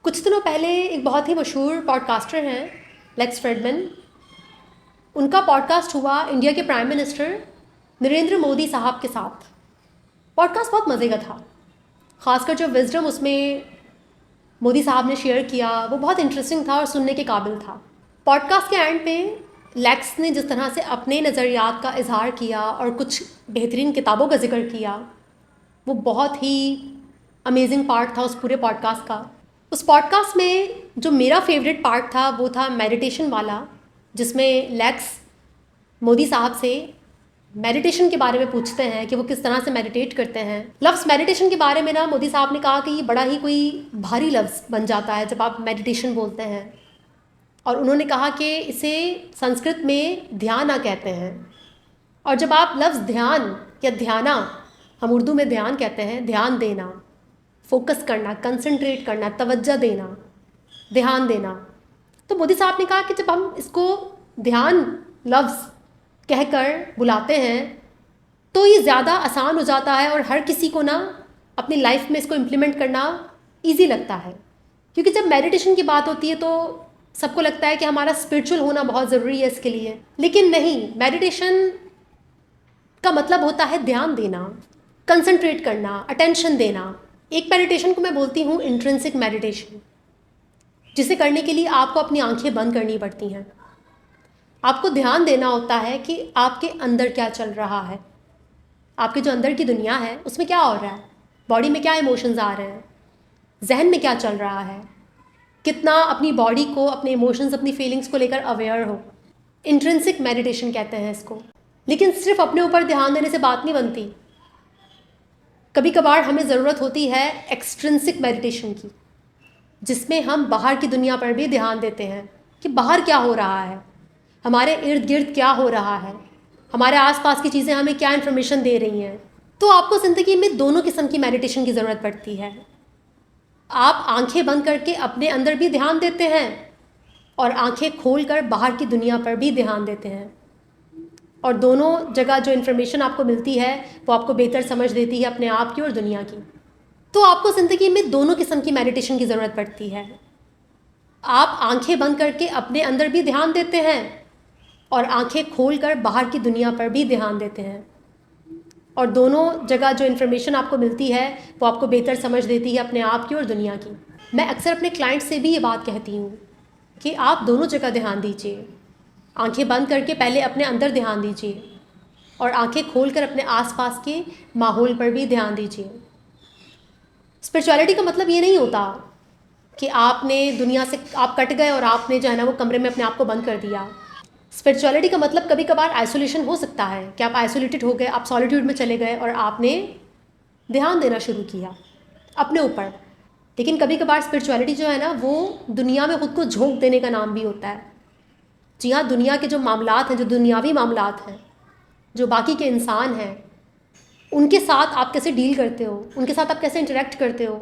कुछ दिनों पहले एक बहुत ही मशहूर पॉडकास्टर हैं लेक्स फ्रेडमैन। उनका पॉडकास्ट हुआ इंडिया के प्राइम मिनिस्टर नरेंद्र मोदी साहब के साथ। पॉडकास्ट बहुत मज़े का था, ख़ासकर जो विजडम उसमें मोदी साहब ने शेयर किया वो बहुत इंटरेस्टिंग था और सुनने के काबिल था। पॉडकास्ट के एंड पे लेक्स ने जिस तरह से अपने नज़रियात का इजहार किया और कुछ बेहतरीन किताबों का जिक्र किया, वो बहुत ही अमेजिंग पार्ट था उस पूरे पॉडकास्ट का। उस पॉडकास्ट में जो मेरा फेवरेट पार्ट था वो था मेडिटेशन वाला, जिसमें लेक्स मोदी साहब से मेडिटेशन के बारे में पूछते हैं कि वो किस तरह से मेडिटेट करते हैं। लफ्ज़ मेडिटेशन के बारे में ना मोदी साहब ने कहा कि ये बड़ा ही कोई भारी लफ्ज़ बन जाता है जब आप मेडिटेशन बोलते हैं, और उन्होंने कहा कि इसे संस्कृत में ध्याना कहते हैं। और जब आप लफ्ज़ ध्यान या ध्याना, हम उर्दू में ध्यान कहते हैं, ध्यान देना, फोकस करना, कंसंट्रेट करना, तवज्जो देना, ध्यान देना, तो मोदी साहब ने कहा कि जब हम इसको ध्यान लफ्ज़ कहकर बुलाते हैं तो ये ज़्यादा आसान हो जाता है और हर किसी को ना अपनी लाइफ में इसको इम्प्लीमेंट करना इजी लगता है। क्योंकि जब मेडिटेशन की बात होती है तो सबको लगता है कि हमारा स्पिरिचुअल होना बहुत ज़रूरी है इसके लिए, लेकिन नहीं, मेडिटेशन का मतलब होता है ध्यान देना, कंसंट्रेट करना, अटेंशन देना। एक मेडिटेशन को मैं बोलती हूँ इंट्रिंसिक मेडिटेशन, जिसे करने के लिए आपको अपनी आंखें बंद करनी पड़ती हैं। आपको ध्यान देना होता है कि आपके अंदर क्या चल रहा है, आपके जो अंदर की दुनिया है उसमें क्या हो रहा है, बॉडी में क्या इमोशंस आ रहे हैं, जहन में क्या चल रहा है, कितना अपनी बॉडी को, अपने इमोशंस, अपनी फीलिंग्स को लेकर अवेयर हो। इंट्रिंसिक मेडिटेशन कहते हैं इसको। लेकिन सिर्फ अपने ऊपर ध्यान देने से बात नहीं बनती, कभी कभार हमें ज़रूरत होती है एक्सट्रिंसिक मेडिटेशन की, जिसमें हम बाहर की दुनिया पर भी ध्यान देते हैं कि बाहर क्या हो रहा है, हमारे इर्द गिर्द क्या हो रहा है, हमारे आसपास की चीज़ें हमें क्या इन्फॉर्मेशन दे रही हैं। तो आपको ज़िंदगी में दोनों किस्म की मेडिटेशन की ज़रूरत पड़ती है। आप आंखें बंद करके अपने अंदर भी ध्यान देते हैं और आंखें खोल कर बाहर की दुनिया पर भी ध्यान देते हैं, और दोनों जगह जो इन्फॉर्मेशन आपको मिलती है वो आपको बेहतर समझ देती है अपने आप की और दुनिया की। तो आपको ज़िंदगी में दोनों किस्म की मेडिटेशन की ज़रूरत पड़ती है। आप आंखें बंद करके अपने अंदर भी ध्यान देते हैं और आंखें खोलकर बाहर की दुनिया पर भी ध्यान देते हैं, और दोनों जगह जो इन्फॉर्मेशन आपको मिलती है वो आपको बेहतर समझ देती है अपने आप की और दुनिया की। मैं अक्सर अपने क्लाइंट से भी ये बात कहती हूँ कि आप दोनों जगह ध्यान दीजिए। आंखें बंद करके पहले अपने अंदर ध्यान दीजिए और आंखें खोलकर अपने आसपास के माहौल पर भी ध्यान दीजिए। स्पिरिचुअलिटी का मतलब ये नहीं होता कि आपने दुनिया से आप कट गए और आपने जो है ना वो कमरे में अपने आप को बंद कर दिया। स्पिरिचुअलिटी का मतलब कभी कभार आइसोलेशन हो सकता है कि आप आइसोलेटेड हो गए, आप सॉलिट्यूड में चले गए और आपने ध्यान देना शुरू किया अपने ऊपर। लेकिन कभी कभार स्पिरिचुअलिटी जो है ना वो दुनिया में खुद को झोंक देने का नाम भी होता है। जी हाँ, दुनिया के जो मामलात हैं, जो दुनियावी मामलात हैं, जो बाकी के इंसान हैं, उनके साथ आप कैसे डील करते हो, उनके साथ आप कैसे इंटरेक्ट करते हो,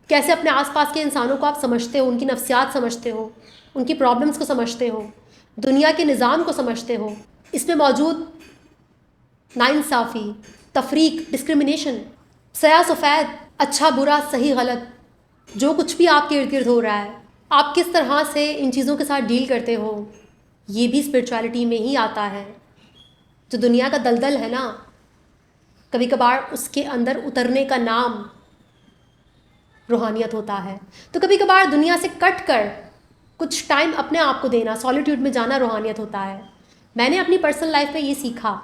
कैसे अपने आसपास के इंसानों को आप समझते हो, उनकी नफ्सियात समझते हो, उनकी प्रॉब्लम्स को समझते हो, दुनिया के निज़ाम को समझते हो। इसमें मौजूद नाइंसाफ़ी, तफरीक, डिस्क्रिमिनेशन, सया सफ़ेद, अच्छा बुरा, सही गलत, जो कुछ भी आपके इर्द गिर्द हो रहा है, आप किस तरह से इन चीज़ों के साथ डील करते हो, ये भी स्पिरिचुअलिटी में ही आता है। जो दुनिया का दलदल है ना, कभी कभार उसके अंदर उतरने का नाम रूहानियत होता है। तो कभी कभार दुनिया से कट कर कुछ टाइम अपने आप को देना, सॉलिट्यूड में जाना रूहानियत होता है। मैंने अपनी पर्सनल लाइफ में ये सीखा।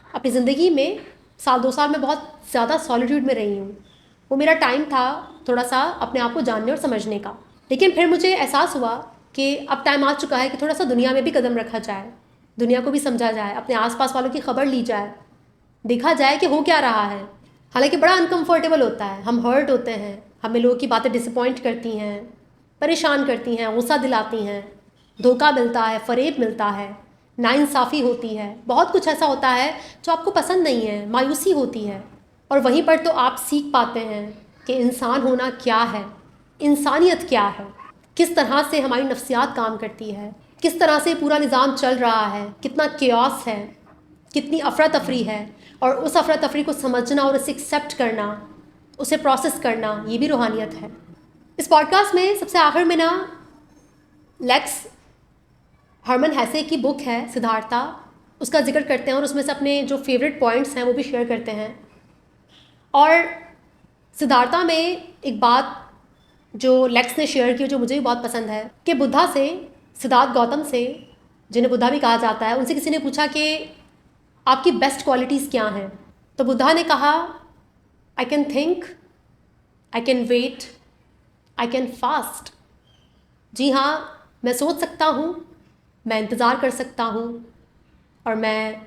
अपनी ज़िंदगी में 1-2 साल में बहुत ज़्यादा सॉलिट्यूड में रही हूँ। वो मेरा टाइम था थोड़ा सा अपने आप को जानने और समझने का। लेकिन फिर मुझे एहसास हुआ कि अब टाइम आ चुका है कि थोड़ा सा दुनिया में भी कदम रखा जाए, दुनिया को भी समझा जाए, अपने आसपास वालों की खबर ली जाए, देखा जाए कि हो क्या रहा है। हालांकि बड़ा अनकंफर्टेबल होता है, हम हर्ट होते हैं, हमें लोगों की बातें डिसअपॉइंट करती हैं, परेशान करती हैं, गुस्सा दिलाती हैं, धोखा मिलता है, फ़रेब मिलता है, नाइंसाफ़ी होती है, बहुत कुछ ऐसा होता है जो आपको पसंद नहीं है, मायूसी होती है। और वहीं पर तो आप सीख पाते हैं कि इंसान होना क्या है, इंसानियत क्या है, किस तरह से हमारी नफ्सियात काम करती है, किस तरह से पूरा निज़ाम चल रहा है, कितना केओस है, कितनी अफरा तफरी है, और उस अफरा तफरी को समझना और उसे एक्सेप्ट करना, उसे प्रोसेस करना, ये भी रूहानियत है। इस पॉडकास्ट में सबसे आखिर में ना लेक्स हरमन हेसे की बुक है सिद्धार्था, उसका जिक्र करते हैं और उसमें से अपने जो फेवरेट पॉइंट्स हैं वो भी शेयर करते हैं। और सिद्धार्था में एक बात जो लेक्स ने शेयर की जो मुझे भी बहुत पसंद है कि बुद्धा से, सिद्धार्थ गौतम से, जिन्हें बुद्धा भी कहा जाता है, उनसे किसी ने पूछा कि आपकी बेस्ट क्वालिटीज़ क्या हैं। तो बुद्धा ने कहा, I can think, I can wait, I can fast. जी हाँ, मैं सोच सकता हूँ, मैं इंतज़ार कर सकता हूँ, और मैं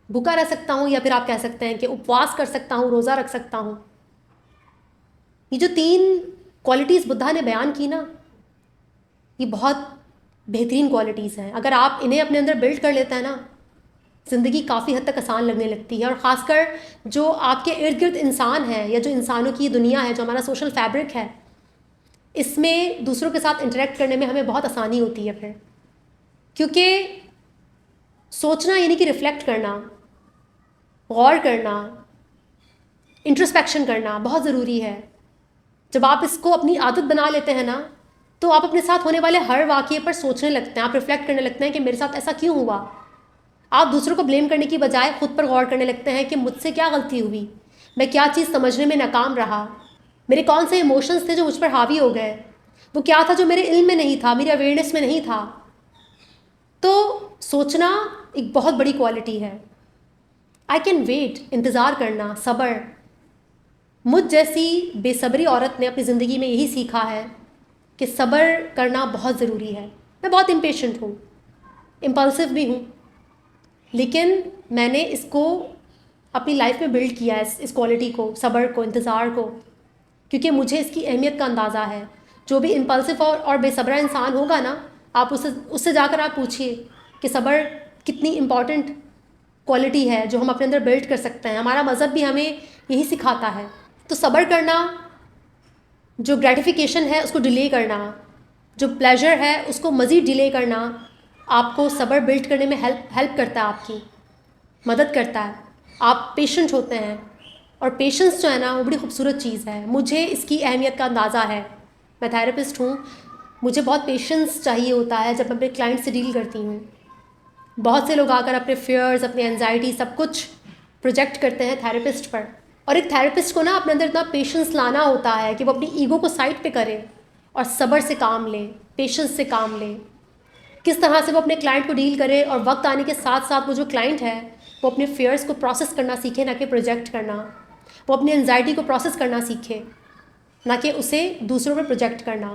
भूखा रह सकता हूँ, या फिर आप कह सकते हैं कि उपवास कर सकता हूँ, रोज़ा रख सकता हूँ। ये जो 3 क्वालिटीज़ बुद्धा ने बयान की ना, ये बहुत बेहतरीन क्वालिटीज़ हैं। अगर आप इन्हें अपने अंदर बिल्ड कर लेते हैं ना, ज़िंदगी काफ़ी हद तक आसान लगने लगती है। और ख़ासकर जो आपके इर्द गिर्द इंसान है, या जो इंसानों की दुनिया है, जो हमारा सोशल फैब्रिक है, इसमें दूसरों के साथ इंटरेक्ट करने में हमें बहुत आसानी होती है फिर। क्योंकि सोचना यानी कि रिफ्लेक्ट करना, गौर करना, इंट्रोस्पेक्शन करना बहुत ज़रूरी है। जब आप इसको अपनी आदत बना लेते हैं ना, तो आप अपने साथ होने वाले हर वाक़ये पर सोचने लगते हैं, आप रिफ्लेक्ट करने लगते हैं कि मेरे साथ ऐसा क्यों हुआ। आप दूसरों को ब्लेम करने की बजाय खुद पर गौर करने लगते हैं कि मुझसे क्या गलती हुई, मैं क्या चीज़ समझने में नाकाम रहा, मेरे कौन से इमोशंस थे जो मुझ पर हावी हो गए, वो क्या था जो मेरे इल्म में नहीं था, मेरी अवेयरनेस में नहीं था। तो सोचना एक बहुत बड़ी क्वालिटी है। आई कैन वेट, इंतज़ार करना, सब्र। मुझ जैसी बेसब्री औरत ने अपनी ज़िंदगी में यही सीखा है कि सब्र करना बहुत ज़रूरी है। मैं बहुत इम्पेशेंट हूँ, इम्पल्सिव भी हूँ, लेकिन मैंने इसको अपनी लाइफ में बिल्ड किया है, इस क्वालिटी को, सब्र को, इंतज़ार को, क्योंकि मुझे इसकी अहमियत का अंदाज़ा है। जो भी इम्पल्सिव और बेसब्रा इंसान होगा ना, आप उससे जाकर आप पूछिए कि सब्र कितनी इम्पॉर्टेंट क्वालिटी है जो हम अपने अंदर बिल्ड कर सकते हैं। हमारा मज़हब भी हमें यही सिखाता है। तो सब्र करना, जो ग्रेटिफिकेशन है उसको डिले करना, जो प्लेजर है उसको मज़ीद डिले करना, आपको सब्र बिल्ड करने में हेल्प करता है, आपकी मदद करता है। आप पेशेंट होते हैं, और पेशेंस जो है ना वो बड़ी खूबसूरत चीज़ है। मुझे इसकी अहमियत का अंदाज़ा है। मैं थेरेपिस्ट हूँ, मुझे बहुत पेशेंस चाहिए होता है जब मैं अपने क्लाइंट से डील करती हूँ। बहुत से लोग आकर अपने फियर्स, अपनी एंजाइटी सब कुछ प्रोजेक्ट करते हैं थेरेपिस्ट पर, और एक थेरेपिस्ट को ना अपने अंदर इतना पेशेंस लाना होता है कि वो अपनी ईगो को साइड पे करे और सब्र से काम ले, पेशेंस से काम ले। किस तरह से वो अपने क्लाइंट को डील करे, और वक्त आने के साथ साथ वो जो क्लाइंट है वो अपने फियर्स को प्रोसेस करना सीखे, ना कि प्रोजेक्ट करना। वो अपनी एंजाइटी को प्रोसेस करना सीखे, ना कि उसे दूसरों पर प्रोजेक्ट करना।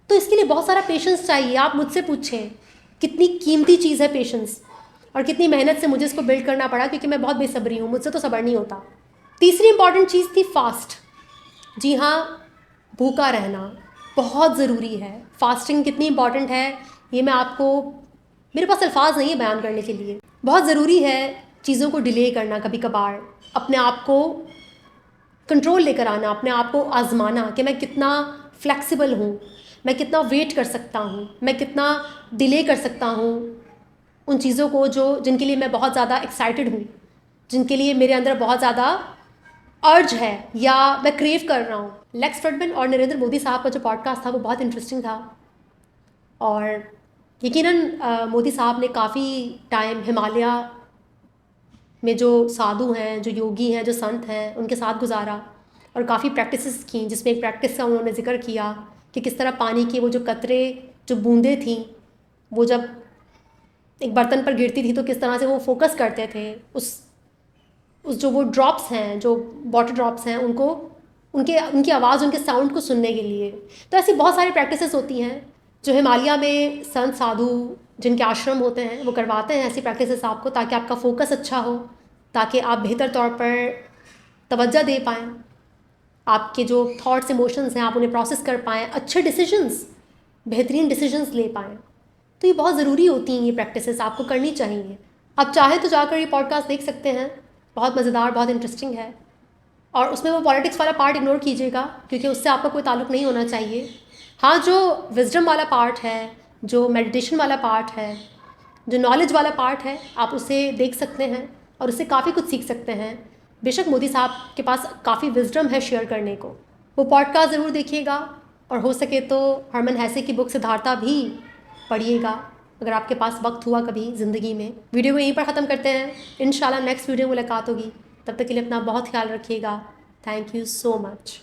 तो इसके लिए बहुत सारा पेशेंस चाहिए। आप मुझसे पूछें कितनी कीमती चीज़ है पेशेंस, और कितनी मेहनत से मुझे इसको बिल्ड करना पड़ा, क्योंकि मैं बहुत बेसब्री हूँ, मुझसे तो सब्र नहीं होता। तीसरी इंपॉर्टेंट चीज़ थी फास्ट। जी हाँ, भूखा रहना बहुत ज़रूरी है। फास्टिंग कितनी इंपॉर्टेंट है ये मैं आपको, मेरे पास अल्फाज नहीं है बयान करने के लिए। बहुत ज़रूरी है चीज़ों को डिले करना, कभी कभार अपने आप को कंट्रोल लेकर आना, अपने आप को आजमाना कि मैं कितना फ्लेक्सिबल हूँ, मैं कितना वेट कर सकता हूँ, मैं कितना डिले कर सकता हूँ उन चीज़ों को जिनके लिए मैं बहुत ज़्यादा एक्साइटेड हूँ, जिनके लिए मेरे अंदर बहुत ज़्यादा अर्ज है या मैं क्रेव कर रहा हूँ। लेक्स फ्रेडमैन और नरेंद्र मोदी साहब का जो पॉडकास्ट था वो बहुत इंटरेस्टिंग था, और यकीनन मोदी साहब ने काफ़ी टाइम हिमालय में जो साधु हैं, जो योगी हैं, जो संत हैं, उनके साथ गुजारा, और काफ़ी प्रैक्टिसेस की, जिसमें एक प्रैक्टिस का उन्होंने जिक्र किया कि किस तरह पानी की वो जो कतरे, जो बूंदें थीं, वो जब एक बर्तन पर गिरती थी तो किस तरह से वो फोकस करते थे उस जो वो ड्रॉप्स हैं, जो वाटर ड्रॉप्स हैं, उनको उनकी आवाज़, उनके साउंड को सुनने के लिए। तो ऐसी बहुत सारी प्रैक्टिसेस होती हैं जो हिमालय में संत साधु जिनके आश्रम होते हैं वो करवाते हैं, ऐसी प्रैक्टिसेस आपको, ताकि आपका फोकस अच्छा हो, ताकि आप बेहतर तौर पर तवज्जो दे पाएँ, आपके जो थॉट्स इमोशंस हैं आप उन्हें प्रोसेस कर पाएँ, अच्छे डिसीजंस, बेहतरीन डिसीजंस ले पाएँ। तो ये बहुत ज़रूरी होती हैं, ये प्रैक्टिसेस आपको करनी चाहिए। आप चाहें तो जाकर ये पॉडकास्ट देख सकते हैं, बहुत मज़ेदार, बहुत इंटरेस्टिंग है। और उसमें वो पॉलिटिक्स वाला पार्ट इग्नोर कीजिएगा, क्योंकि उससे आपका कोई ताल्लुक़ नहीं होना चाहिए। हाँ, जो विजडम वाला पार्ट है, जो मेडिटेशन वाला पार्ट है, जो नॉलेज वाला पार्ट है, आप उसे देख सकते हैं और उससे काफ़ी कुछ सीख सकते हैं। बेशक मोदी साहब के पास काफ़ी विजडम है शेयर करने को। वो पॉडकास्ट ज़रूर देखिएगा और हो सके तो हरमन हेसे की बुक सिद्धार्था भी पढ़िएगा अगर आपके पास वक्त हुआ कभी ज़िंदगी में। वीडियो को यहीं पर ख़त्म करते हैं, इंशाल्लाह नेक्स्ट वीडियो में मुलाकात होगी। तब तक के लिए अपना बहुत ख्याल रखिएगा। Thank you so much.